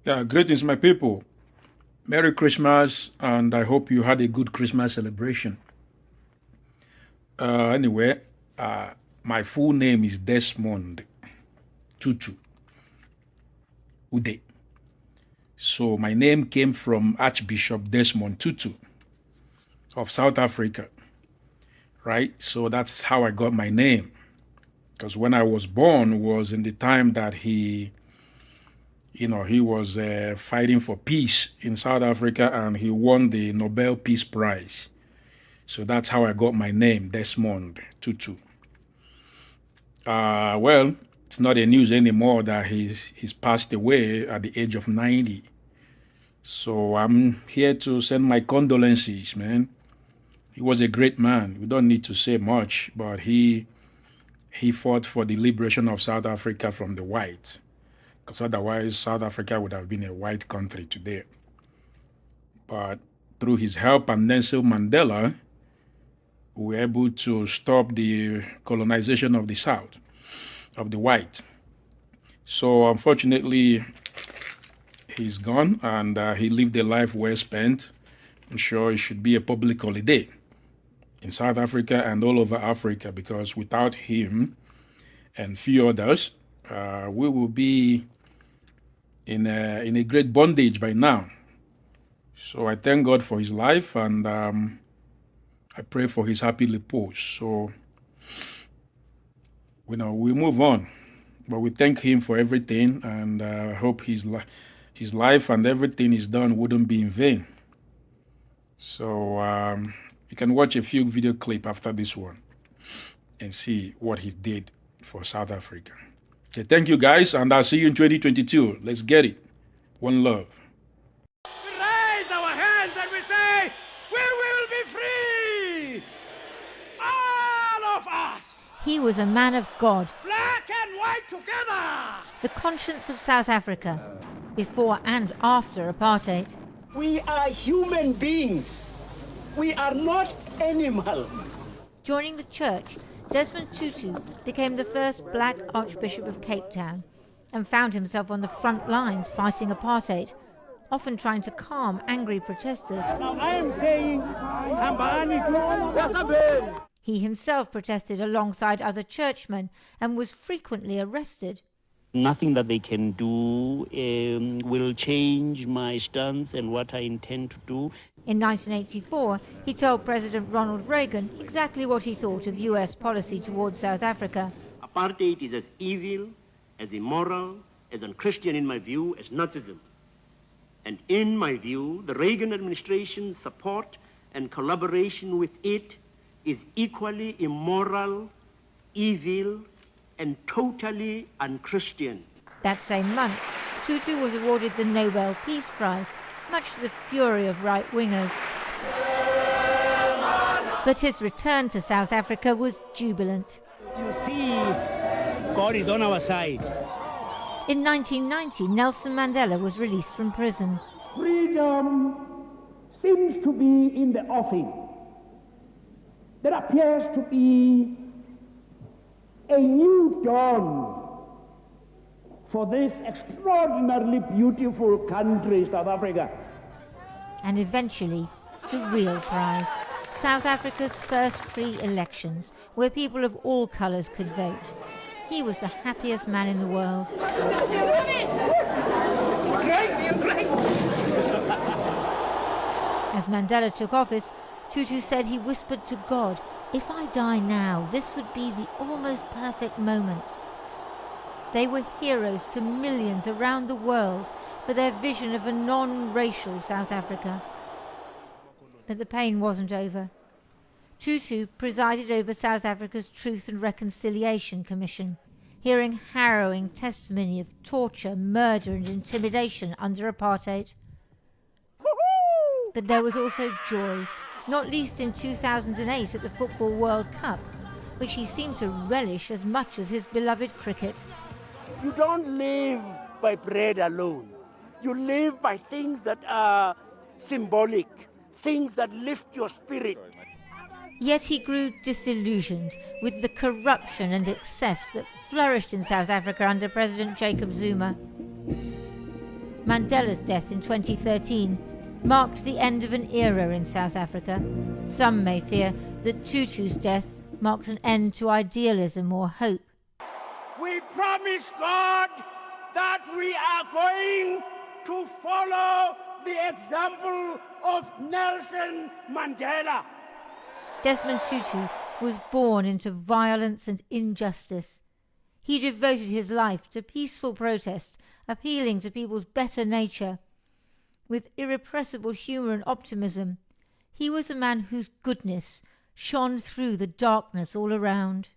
Yeah, greetings, my people. Merry Christmas, and I hope you had a good Christmas celebration. Anyway, my full name is Desmond Tutu Ude. So my name came from Archbishop Desmond Tutu of South Africa, right? So that's how I got my name. Because when I was born was in the time that he was fighting for peace in South Africa, and he won the Nobel Peace Prize. So that's how I got my name, Desmond Tutu. Well, it's not a news anymore that he's passed away at the age of 90. So I'm here to send my condolences, man. He was a great man. We don't need to say much, but he fought for the liberation of South Africa from the whites, because otherwise South Africa would have been a white country today. But through his help and Nelson Mandela, we were able to stop the colonization of the South, of the white. So unfortunately, he's gone, and he lived a life well spent. I'm sure it should be a public holiday in South Africa and all over Africa, because without him and few others, we will be in a great bondage by now. So I thank God for his life, and I pray for his happy repose. So, we move on, but we thank him for everything, and I hope his life and everything he's done wouldn't be in vain. So you can watch a few video clip after this one and see what he did for South Africa. Okay, thank you guys, and I'll see you in 2022. Let's get it. One love. We raise our hands and we say, we will be free! All of us! He was a man of God, Black and white together! the conscience of South Africa, before and after apartheid. We are human beings. We are not animals. Joining the church, Desmond Tutu became the first black Archbishop of Cape Town and found himself on the front lines fighting apartheid, often trying to calm angry protesters. Now I am saying, He himself protested alongside other churchmen and was frequently arrested. Nothing that they can do will change my stance and what I intend to do. In 1984, he told President Ronald Reagan exactly what he thought of US policy towards South Africa. Apartheid is as evil, as immoral, as unchristian in my view as Nazism. And in my view, the Reagan administration's support and collaboration with it is equally immoral, evil, and totally unchristian. That same month, Tutu was awarded the Nobel Peace Prize, much to the fury of right-wingers. But his return to South Africa was jubilant. you see, God is on our side. In 1990, Nelson Mandela was released from prison. Freedom seems to be in the offing. There appears to be a new dawn for this extraordinarily beautiful country, South Africa. And eventually, the real prize. South Africa's first free elections, where people of all colours could vote. He was the happiest man in the world. As Mandela took office, Tutu said he whispered to God, "If I die now, this would be the almost perfect moment." They were heroes to millions around the world for their vision of a non-racial South Africa. But the pain wasn't over. Tutu presided over South Africa's Truth and Reconciliation Commission, hearing harrowing testimony of torture, murder and intimidation under apartheid. But there was also joy, not least in 2008 at the Football World Cup, which he seemed to relish as much as his beloved cricket. You don't live by bread alone. You live by things that are symbolic, things that lift your spirit. Yet he grew disillusioned with the corruption and excess that flourished in South Africa under President Jacob Zuma. Mandela's death in 2013 marked the end of an era in South Africa. Some may fear that Tutu's death marks an end to idealism or hope. We promise God that we are going to follow the example of Nelson Mandela. Desmond Tutu was born into violence and injustice. He devoted his life to peaceful protest, appealing to people's better nature. With irrepressible humour and optimism, he was a man whose goodness shone through the darkness all around.